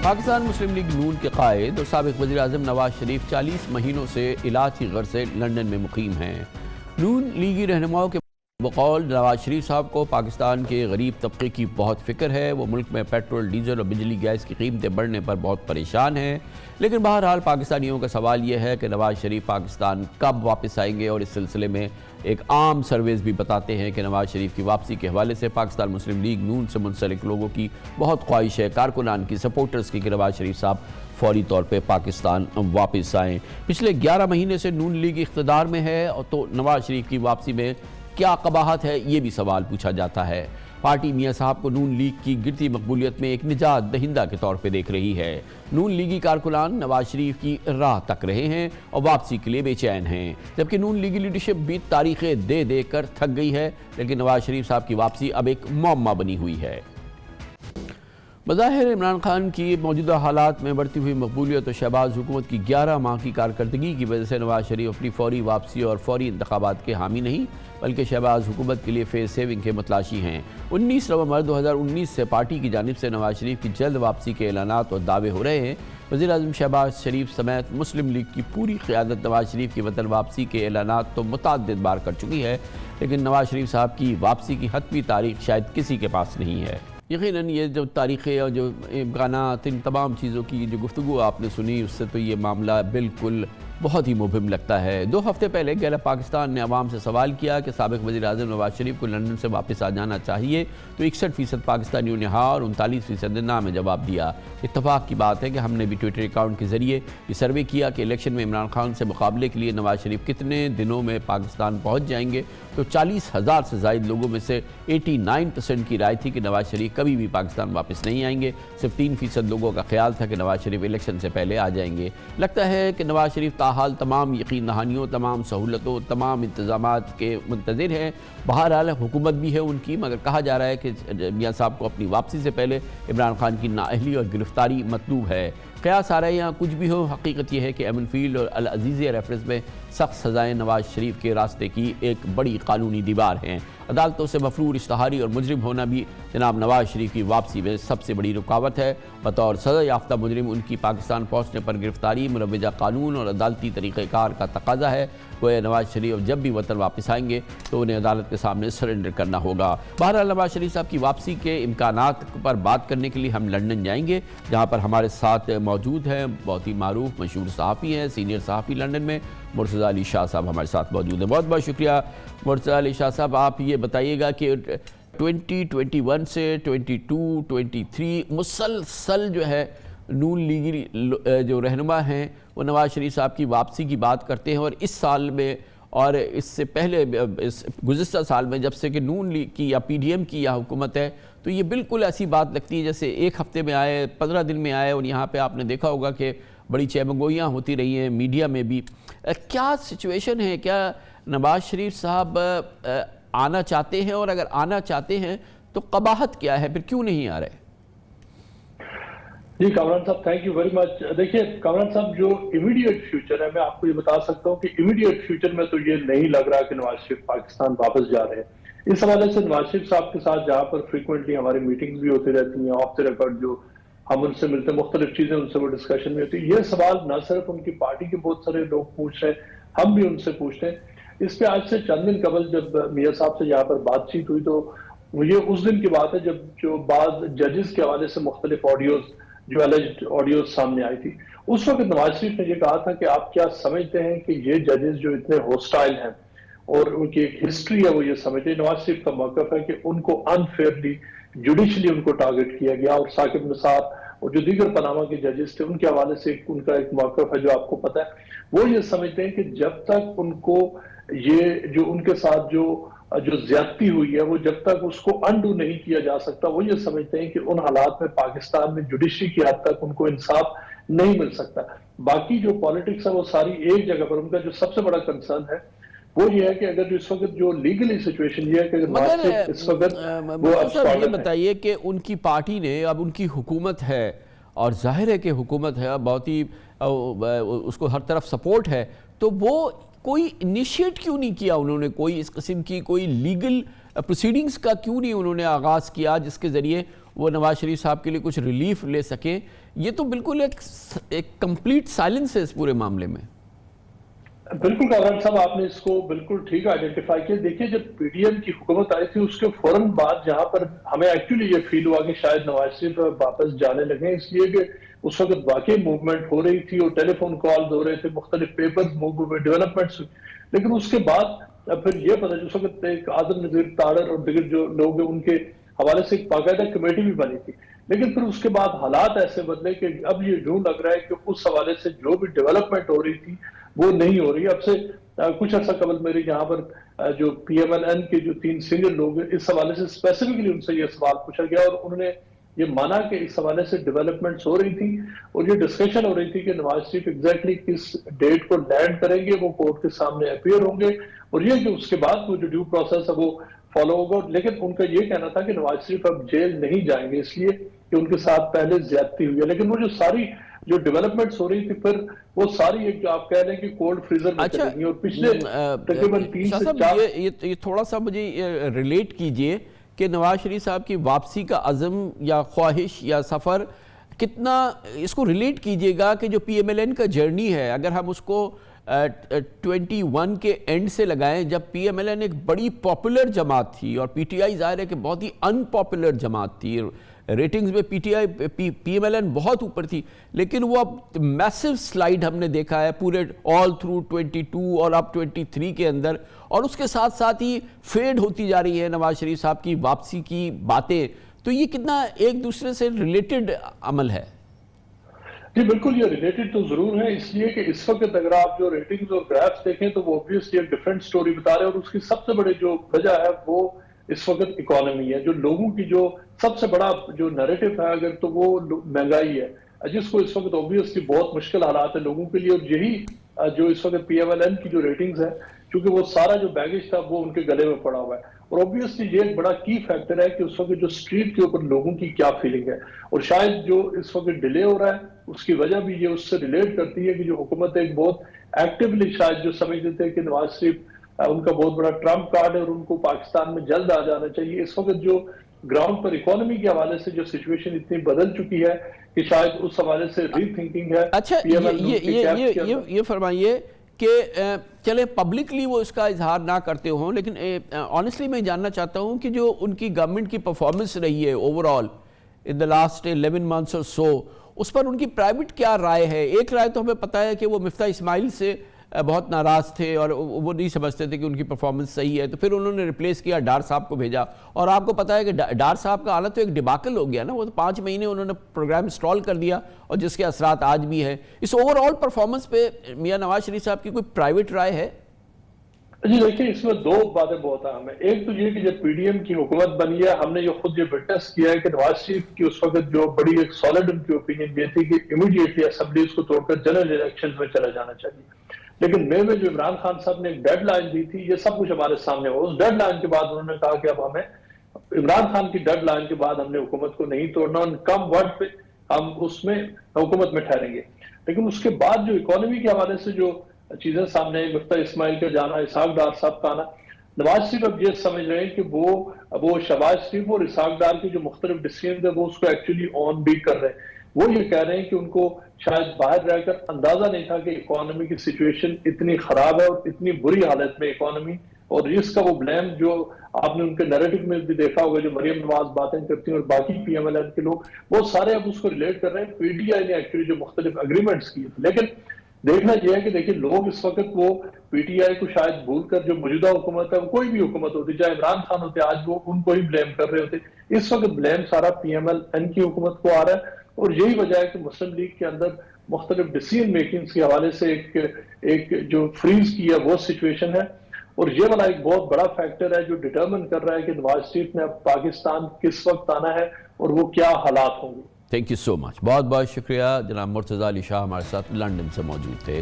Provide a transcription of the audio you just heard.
پاکستان مسلم league نون کے قائد اور سابق وزیر اعظم نواز شریف 40 مہینوں سے علاج کی غرض سے لندن میں مقیم ہیں۔ نون لیگی رہنماؤں کے بقول نواز شریف صاحب کو پاکستان کے غریب طبقے کی بہت فکر ہے۔ وہ ملک میں پیٹرول، ڈیزل اور بجلی گیس کی قیمتیں بڑھنے پر بہت پریشان ہیں، لیکن بہرحال پاکستانیوں کا سوال یہ ہے کہ نواز شریف پاکستان کب واپس آئیں گے، اور اس سلسلے میں ایک عام سرویز بھی بتاتے ہیں کہ نواز شریف کی واپسی کے حوالے سے پاکستان مسلم لیگ نون سے منسلک لوگوں کی بہت خواہش ہے، کارکنان کی، سپورٹرز کی، کہ نواز شریف صاحب فوری طور پہ پاکستان واپس آئیں۔ پچھلے 11 مہینے سے نون لیگ اقتدار میں ہے، اور تو نواز شریف کی واپسی میں کیا قباحت ہے، یہ بھی سوال پوچھا جاتا ہے۔ پارٹی میاں صاحب کو نون لیگ کی گرتی مقبولیت میں ایک نجات دہندہ کے طور پہ دیکھ رہی ہے۔ نون لیگی کارکنان نواز شریف کی راہ تک رہے ہیں اور واپسی کے لیے بے چین ہیں، جبکہ نون لیگی لیڈرشپ بھی تاریخیں دے دے کر تھک گئی ہے، لیکن نواز شریف صاحب کی واپسی اب ایک معمہ بنی ہوئی ہے۔ بظاہر عمران خان کی موجودہ حالات میں بڑھتی ہوئی مقبولیت اور شہباز حکومت کی 11 ماہ کی کارکردگی کی وجہ سے نواز شریف اپنی فوری واپسی اور فوری انتخابات کے حامی نہیں، بلکہ شہباز حکومت کے لیے فیس سیونگ کے متلاشی ہیں۔ 19 نومبر 2019 سے پارٹی کی جانب سے نواز شریف کی جلد واپسی کے اعلانات اور دعوے ہو رہے ہیں۔ وزیر اعظم شہباز شریف سمیت مسلم لیگ کی پوری قیادت نواز شریف کی وطن واپسی کے اعلانات تو متعدد بار کر چکی ہے، لیکن نواز شریف صاحب کی واپسی کی حتمی تاریخ شاید کسی کے پاس نہیں ہے۔ یقیناً یہ جو تاریخیں اور جو امکانات، ان تمام چیزوں کی جو گفتگو آپ نے سنی، اس سے تو یہ معاملہ بالکل بہت ہی مبہم لگتا ہے۔ 2 ہفتے پہلے گیلپ پاکستان نے عوام سے سوال کیا کہ سابق وزیر اعظم نواز شریف کو لندن سے واپس آ جانا چاہیے، تو 61% پاکستانیوں نے ہاں اور 39% نے نا میں جواب دیا۔ اتفاق کی بات ہے کہ ہم نے بھی ٹویٹر اکاؤنٹ کے ذریعے یہ سروے کیا کہ الیکشن میں عمران خان سے مقابلے کے لیے نواز شریف کتنے دنوں میں پاکستان پہنچ جائیں گے، تو 40,000 سے زائد لوگوں میں سے 89% کی رائے تھی کہ نواز شریف کبھی بھی پاکستان واپس نہیں آئیں گے۔ صرف 3% لوگوں کا خیال تھا کہ نواز شریف الیکشن سے پہلے آ جائیں گے۔ لگتا ہے کہ نواز شریف تاحال تمام یقین دہانیوں، تمام سہولتوں، تمام انتظامات کے منتظر ہیں۔ بہرحال حکومت بھی ہے ان کی، مگر کہا جا رہا ہے کہ میاں صاحب کو اپنی واپسی سے پہلے عمران خان کی نااہلی اور گرفتاری مطلوب ہے۔ قیاس آ رہا ہے یہاں کچھ بھی ہو، حقیقت یہ ہے کہ ایمن فیلڈ اور العزیزیہ ریفرنس میں سخت سزائیں نواز شریف کے راستے کی ایک بڑی قانونی دیوار ہیں۔ عدالتوں سے مفرور، اشتہاری اور مجرم ہونا بھی جناب نواز شریف کی واپسی میں سب سے بڑی رکاوٹ ہے۔ بطور سزا یافتہ مجرم ان کی پاکستان پہنچنے پر گرفتاری مروجہ قانون اور عدالتی طریقہ کار کا تقاضا ہے۔ گویا نواز شریف جب بھی وطن واپس آئیں گے تو انہیں عدالت کے سامنے سرنڈر کرنا ہوگا۔ بہرحال نواز شریف صاحب کی واپسی کے امکانات پر بات کرنے کے لیے ہم لندن جائیں گے، جہاں پر ہمارے ساتھ موجود ہیں بہت ہی معروف مشہور صحافی ہیں، سینئر صحافی لندن میں، مرتضیٰ علی شاہ صاحب ہمارے ساتھ موجود ہیں۔ بہت بہت شکریہ مرتضیٰ علی شاہ صاحب۔ آپ یہ بتائیے گا کہ 2021 سے 22، 23 مسلسل جو ہے نون لیگی جو رہنما ہیں وہ نواز شریف صاحب کی واپسی کی بات کرتے ہیں، اور اس سال میں اور اس سے پہلے گزشتہ سال میں جب سے کہ نون لیگ کی یا پی ڈی ایم کی یا حکومت ہے، تو یہ بالکل ایسی بات لگتی ہے جیسے ایک ہفتے میں آئے، 15 دن میں آئے، اور یہاں پہ آپ نے دیکھا ہوگا کہ بڑی چہمگوئیاں ہوتی رہی ہیں میڈیا میں بھی۔ کیا سچویشن ہے؟ کیا نواز شریف صاحب آنا چاہتے ہیں، اور اگر آنا چاہتے ہیں تو قباحت کیا ہے، پھر کیوں نہیں آ رہے؟ جی کامران صاحب، تھینک یو ویری مچ۔ دیکھیے کامران صاحب، جو امیڈیٹ فیوچر ہے، میں آپ کو یہ بتا سکتا ہوں کہ امیڈیٹ فیوچر میں تو یہ نہیں لگ رہا کہ نواز شریف پاکستان واپس جا رہے ہیں۔ اس حوالے سے نواز شریف صاحب کے ساتھ جہاں پر فریکوینٹلی ہماری میٹنگز بھی ہوتی رہتی ہیں، آف دی ریکارڈ جو ہم ان سے ملتے ہیں، مختلف چیزیں ان سے وہ ڈسکشن میں ہوتی ہے۔ یہ سوال نہ صرف ان کی پارٹی کے بہت سارے لوگ پوچھ رہے ہیں، ہم بھی ان سے پوچھتے ہیں۔ اس پہ آج سے چند دن قبل جب میاں صاحب سے یہاں پر بات چیت ہوئی تو یہ اس دن کی بات ہے جب جو بعض ججز کے حوالے سے مختلف آڈیوز جو الجڈ آڈیوز سامنے آئی تھی، اس وقت نواز شریف نے یہ کہا تھا کہ آپ کیا سمجھتے ہیں کہ یہ ججز جو اتنے ہوسٹائل ہیں اور ان کی ایک ہسٹری ہے، وہ یہ سمجھتے ہیں، نواز شریف کا موقف ہے کہ ان کو انفیئرلی جوڈیشلی ان کو ٹارگٹ کیا گیا، اور ثاقب نثار اور جو دیگر پاناما کے ججز تھے ان کے حوالے سے ان کا ایک موقف ہے جو آپ کو پتہ ہے۔ وہ یہ سمجھتے ہیں کہ جب تک ان کو یہ جو ان کے ساتھ جو زیادتی ہوئی ہے، وہ جب تک اس کو انڈو نہیں کیا جا سکتا، وہ یہ سمجھتے ہیں کہ ان حالات میں پاکستان میں جوڈیشری کی حد تک ان کو انصاف نہیں مل سکتا۔ باقی جو پالیٹکس ہے وہ ساری ایک جگہ پر، ان کا جو سب سے بڑا کنسرن ہے وہ یہ ہے کہ اگر جو اس وقت جو لیگلی سچویشن یہ ہے کہ اس وقت وہ یہ بتائیے کہ ان کی پارٹی نے اب ان کی حکومت ہے، اور ظاہر ہے کہ حکومت ہے، بہت ہی اس کو ہر طرف سپورٹ ہے، تو وہ کوئی انیشیٹ کیوں نہیں کیا انہوں نے؟ کوئی اس قسم کی کوئی لیگل پروسیڈنگز کا کیوں نہیں انہوں نے آغاز کیا جس کے ذریعے وہ نواز شریف صاحب کے لیے کچھ ریلیف لے سکیں. یہ تو بالکل ایک کمپلیٹ سائلنس ہے اس پورے معاملے میں. بالکل کامران صاحب، آپ نے اس کو بالکل ٹھیک آئیڈینٹیفائی کیا. دیکھیے جب پی ڈی ایم کی حکومت آئی تھی اس کے فوراً بعد جہاں پر ہمیں ایکچولی یہ فیل ہوا کہ شاید نواز شریف واپس جانے لگے، اس لیے کہ اس وقت واقعی موومنٹ ہو رہی تھی اور ٹیلی فون کالز ہو رہے تھے، مختلف پیپرز موو ہوئے، ڈیولپمنٹس ہوئی. لیکن اس کے بعد پھر یہ پتہ اس وقت ایک اعظم نذیر تاڑر اور دیگر جو لوگ ہیں ان کے حوالے سے ایک باقاعدہ کمیٹی بھی بنی تھی. لیکن پھر اس کے بعد حالات ایسے بدلے کہ اب یہ یوں لگ رہا ہے کہ اس حوالے سے جو بھی ڈیولپمنٹ ہو رہی تھی وہ نہیں ہو رہی. اب سے کچھ عرصہ قبل میرے یہاں پر جو پی ایم ایل این کے جو 3 سینئر لوگ ہیں اس حوالے سے اسپیسیفکلی ان سے یہ سوال پوچھا گیا اور انہوں نے یہ مانا کہ اس حوالے سے ڈیولپمنٹس ہو رہی تھی اور یہ ڈسکشن ہو رہی تھی کہ نواز شریف ایگزیکٹلی کس ڈیٹ کو لینڈ کریں گے، وہ کورٹ کے سامنے اپیئر ہوں گے اور یہ کہ اس کے بعد وہ جو ڈیو پروسیس ہے وہ فالو ہوگا. لیکن ان کا یہ کہنا تھا کہ نواز شریف اب جیل نہیں جائیں گے اس لیے کہ ان کے ساتھ پہلے زیادتی ہوئی ہے. لیکن وہ جو ساری جو ڈیولپمنٹس ہو رہی تھی پھر وہ ساری ایک جو آپ کہہ لیں کہ کولڈ فریزر میں چلے گئی. اور پچھلے تقریباً 3 سے 4 یہ تھوڑا سا مجھے ریلیٹ کیجئے کہ نواز شریف صاحب کی واپسی کا عزم یا خواہش یا سفر کتنا، اس کو ریلیٹ کیجئے گا کہ جو پی ایم ایل این کا جرنی ہے اگر ہم اس کو 21 کے اینڈ سے لگائیں جب پی ایم ایل این ایک بڑی پاپولر جماعت تھی اور پی ٹی آئی ظاہر ہے کہ بہت ہی ان پاپولر جماعت تھی، ریٹنگز میں پی ایم ایل این بہت اوپر تھی، لیکن وہ اب میسو سلائیڈ ہم نے دیکھا ہے پورے آل تھرو 22 اور اب 23 کے اندر، اور اس کے ساتھ ساتھ ہی فیڈ ہوتی جا رہی ہے نواز شریف صاحب کی واپسی کی باتیں. تو یہ کتنا ایک دوسرے سے ریلیٹڈ عمل ہے؟ جی بالکل یہ ریلیٹڈ تو ضرور ہے، اس لیے کہ اس وقت اگر آپ جو ریٹنگز اور گرافز دیکھیں تو وہ obviously ایک ڈیفرنٹ سٹوری بتا رہے ہیں اور اس کی سب سے بڑی جو وجہ ہے وہ اس وقت اکانومی ہے. جو لوگوں کی جو سب سے بڑا جو نیریٹو ہے اگر تو وہ مہنگائی ہے جس کو اس وقت obviously بہت مشکل حالات ہیں لوگوں کے لیے. اور یہی جو اس وقت پی ایم ایل این کی جو ریٹنگز ہے کیونکہ وہ سارا جو بیگیج تھا وہ ان کے گلے میں پڑا ہوا ہے اور obviously یہ ایک بڑا کی فیکٹر ہے کہ اس وقت جو اسٹریٹ کے اوپر لوگوں کی کیا فیلنگ ہے. اور شاید جو اس وقت ڈیلے ہو رہا ہے اس کی وجہ بھی یہ اس سے ریلیٹ کرتی ہے کہ جو حکومت ایک بہت ایکٹیولی شاید جو سمجھتے تھے کہ نواز شریف ان کا بہت بڑا ٹرمپ کارڈ ہے اور ان کو پاکستان میں جلد آ جانا چاہیے. اس وقت جو گراؤنڈ پر اکانومی کے حوالے سے جو سچویشن اتنی بدل چکی ہے کہ شاید اس حوالے سے ری تھنکنگ ہے. اچھا یہ فرمائیے کہ چلے پبلکلی وہ اس کا اظہار نہ کرتے ہوں لیکن آنیسٹلی میں جاننا چاہتا ہوں کہ جو ان کی گورنمنٹ کی پرفارمنس رہی ہے over all in the last 11 months اور سو، اس پر ان کی پرائیویٹ کیا رائے ہے؟ ایک رائے تو ہمیں پتہ ہے کہ وہ مفتاح اسماعیل سے بہت ناراض تھے اور وہ نہیں سمجھتے تھے کہ ان کی پرفارمنس صحیح ہے، تو پھر انہوں نے ریپلیس کیا، ڈار صاحب کو بھیجا. اور آپ کو پتہ ہے کہ ڈار صاحب کا حالت تو ایک ڈیباکل ہو گیا نا، وہ تو 5 مہینے انہوں نے پروگرام انسٹال کر دیا اور جس کے اثرات آج بھی ہیں. اس اوور آل پرفارمنس پہ میاں نواز شریف صاحب کی کوئی پرائیویٹ رائے ہے؟ جی دیکھیں اس میں 2 باتیں بہت اہم ہیں. ایک تو یہ کہ جب پی ڈی ایم کی حکومت بنی ہے ہم نے یہ خود یہ وٹنس کیا ہے کہ نواز شریف کی اس وقت جو بڑی ایک سالڈ ان کی اوپینین یہ تھی کہ امیڈیٹلی اسمبلیز کو توڑ کر جنرل الیکشنز میں چلا جانا چاہیے. لیکن میں جو عمران خان صاحب نے ایک ڈیڈ لائن دی تھی یہ سب کچھ ہمارے سامنے ہوا. اس ڈیڈ لائن کے بعد انہوں نے کہا کہ اب ہمیں عمران خان کی ڈیڈ لائن کے بعد ہم نے حکومت کو نہیں توڑنا، کم وقت پہ ہم اس میں حکومت میں ٹھہریں گے. لیکن اس کے بعد جو اکانومی کے حوالے سے جو چیزیں سامنے آئی، مفتاح اسماعیل کا جانا، اسحاق ڈار صاحب کا آنا، نواز شریف اب یہ سمجھ رہے ہیں کہ وہ شہباز شریف اور اسحاق ڈار کے جو مختلف ڈیسیژنز ہیں وہ اس کو ایکچولی آن بھی کر رہے ہیں. وہ یہ کہہ رہے ہیں کہ ان کو شاید باہر رہ کر اندازہ نہیں تھا کہ اکانومی کی سچویشن اتنی خراب ہے اور اتنی بری حالت میں اکانومی، اور اس کا وہ بلیم جو آپ نے ان کے نیریٹو میں بھی دیکھا ہوگا جو مریم نواز باتیں کرتی ہیں اور باقی پی ایم ایل این کے لوگ وہ سارے اب اس کو ریلیٹ کر رہے ہیں. پی ٹی آئی نے ایکچولی جو مختلف اگریمنٹس کیے تھے، لیکن دیکھنا یہ ہے کہ دیکھیں لوگ اس وقت وہ پی ٹی آئی کو شاید بھول کر جو موجودہ حکومت ہے وہ کوئی بھی حکومت ہوتی چاہے عمران خان ہوتے آج وہ ان کو ہی بلیم کر رہے ہوتے. اس وقت بلیم سارا پی ایم ایل این کی حکومت کو آ رہا ہے اور یہی وجہ ہے کہ مسلم لیگ کے اندر مختلف ڈیسیژن میکنگز کے حوالے سے ایک جو فریز کی ہے وہ سچویشن ہے. اور یہ والا ایک بہت بڑا فیکٹر ہے جو ڈیٹرمن کر رہا ہے کہ نواز شریف نے اب پاکستان کس وقت آنا ہے اور وہ کیا حالات ہوں گے. تھینک یو سو مچ. بہت بہت شکریہ. جناب مرتضیٰ علی شاہ ہمارے ساتھ لنڈن سے موجود تھے.